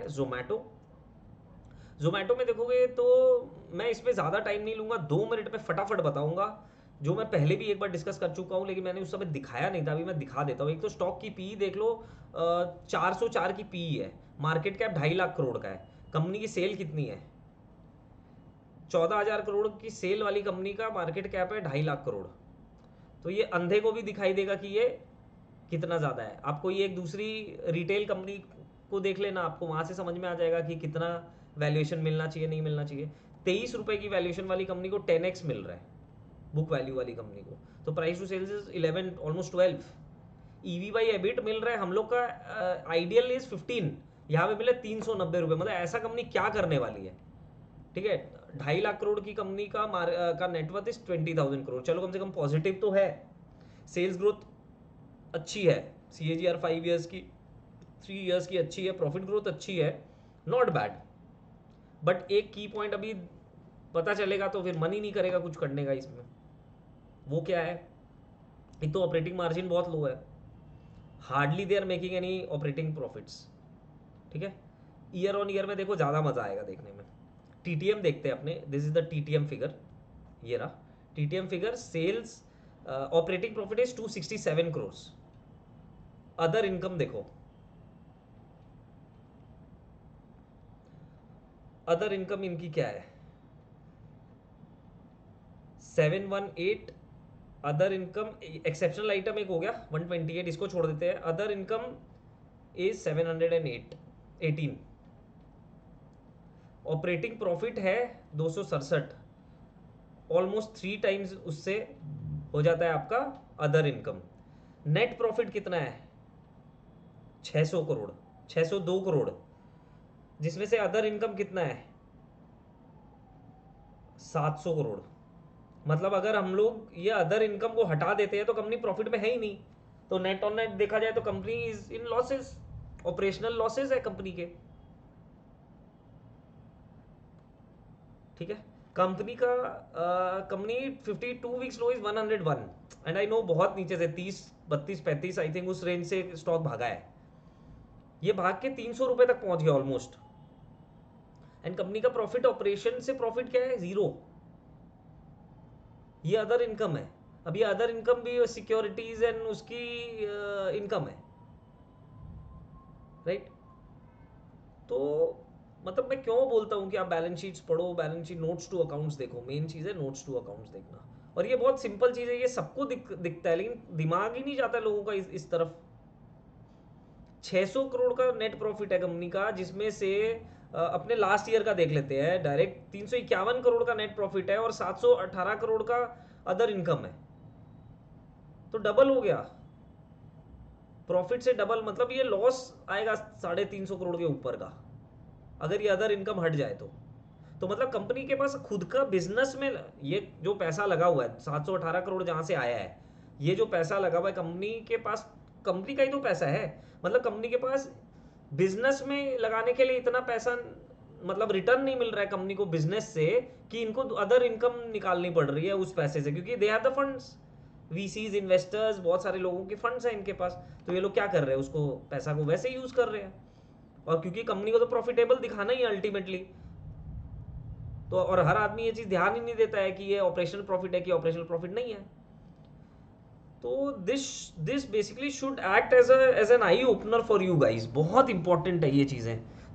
जोमेटो। जोमेटो में देखोगे तो मैं इस पर ज़्यादा टाइम नहीं लूँगा, 2 मिनट में फटाफट बताऊँगा, जो मैं पहले भी एक बार डिस्कस कर चुका हूँ लेकिन मैंने उस समय दिखाया नहीं था, अभी मैं दिखा देता हूँ। एक तो स्टॉक की पी देख लो, 404 की पी है, मार्केट कैप 2.5 लाख करोड़ का है, कंपनी की सेल कितनी है? 14,000 करोड़ की सेल वाली कंपनी का मार्केट कैप है 2.5 लाख करोड़। तो ये अंधे को भी दिखाई देगा कि ये कितना ज़्यादा है। आप कोई एक दूसरी रिटेल कंपनी को देख लेना, आपको वहाँ से समझ में आ जाएगा कि कितना वैल्यूएशन मिलना चाहिए, नहीं मिलना चाहिए। 23 रुपए की वैल्यूएशन वाली कंपनी को 10x मिल रहा है, बुक वैल्यू वाली कंपनी को, तो price to sales is 11, almost 12। EV by EBIT मिल रहा है हम लोग का, आइडियल इज 15, यहाँ पे मिले 390 रुपये। मतलब ऐसा कंपनी क्या करने वाली है? ठीक है, 2.5 लाख करोड़ की कंपनी का नेटवर्थ इज 20,000 करोड़। चलो कम से कम पॉजिटिव तो है, सेल्स ग्रोथ अच्छी है, CAGR 5 ईयर्स की, 3 ईयर्स की अच्छी है, प्रॉफिट ग्रोथ अच्छी है, नॉट बैड। बट एक की पॉइंट अभी पता चलेगा तो फिर मन ही नहीं करेगा कुछ करने का इसमें। वो क्या है? एक तो ऑपरेटिंग मार्जिन बहुत लो है, hardly they are making any operating profits. ठीक है, ईयर ऑन ईयर में देखो ज़्यादा मज़ा आएगा देखने में। TTM देखते हैं अपने, this is the TTM figure, ये रहा TTM figure. Sales operating profit is 267 crore. Other income देखो, अदर इनकम इनकी क्या है? 718। अदर इनकम एक्सेप्शनल आइटम एक हो गया 128, इसको छोड़ देते हैं। Other income is 718। Operating profit है 267, ऑलमोस्ट 3 टाइम्स उससे हो जाता है आपका अदर इनकम। नेट प्रॉफिट कितना है? 600 करोड़, 602 करोड़, जिसमें से अदर इनकम कितना है? 700 करोड़। मतलब अगर हम लोग ये अदर इनकम को हटा देते हैं तो कंपनी प्रॉफिट में है ही नहीं। तो नेट ऑन नेट देखा जाए तो company is in losses, operational losses है कंपनी के। ठीक है, कंपनी का company 52 weeks low is 101, and I know बहुत नीचे से 30, 32, 35 आई थिंक उस रेंज से स्टॉक भागा है। ये भाग के 300 रुपए तक पहुंच गया ऑलमोस्ट। एंड कंपनी का प्रॉफिट, ऑपरेशन से प्रॉफिट क्या है? जीरो। ये अदर इनकम है। अब ये अदर इनकम भी सिक्योरिटीज एंड उसकी इनकम है, राइट? तो मतलब मैं क्यों बोलता हूँ कि आप बैलेंस शीट्स पढ़ो, balance sheet, notes to accounts देखो। मेन चीज़ है नोट्स टू अकाउंट्स देखना। और ये बहुत सिंपल चीज़ है, ये सबको दिखता है लेकिन दिमाग ही नहीं जाता लोगों का इस तरफ। 600 करोड़ का नेट प्रॉफिट है कंपनी का, जिसमें से अपने लास्ट ईयर का देख लेते हैं डायरेक्ट, 351 करोड़ का नेट प्रॉफिट है और 718 करोड़ का अदर इनकम है। तो डबल हो गया, प्रॉफिट से डबल। मतलब ये लॉस आएगा 350 करोड़ के ऊपर का अगर ये अदर इनकम हट जाए तो मतलब कंपनी के पास खुद का बिजनेस में ये जो पैसा लगा हुआ है 718 करोड़ जहां से आया है, ये जो पैसा लगा हुआ है कंपनी के पास, कंपनी का ही तो पैसा है। मतलब कंपनी के पास बिजनेस में लगाने के लिए इतना पैसा, मतलब रिटर्न नहीं मिल रहा है कंपनी को बिजनेस से, कि इनको अदर इनकम निकालनी पड़ रही है उस पैसे से, क्योंकि they have the funds, VCs, investors, बहुत सारे लोगों के फंड्स हैं इनके पास। तो ये लोग क्या कर रहे हैं, उसको पैसा को वैसे यूज कर रहे हैं। और क्योंकि कंपनी को तो प्रॉफिटेबल दिखाना ही है अल्टीमेटली, तो और हर आदमी ये चीज ध्यान ही नहीं देता है कि ये ऑपरेशनल प्रॉफिट है कि ऑपरेशनल प्रॉफिट नहीं है। तो this basically should act as an eye opener for you guys. बहुत इंपॉर्टेंट है ये चीजें।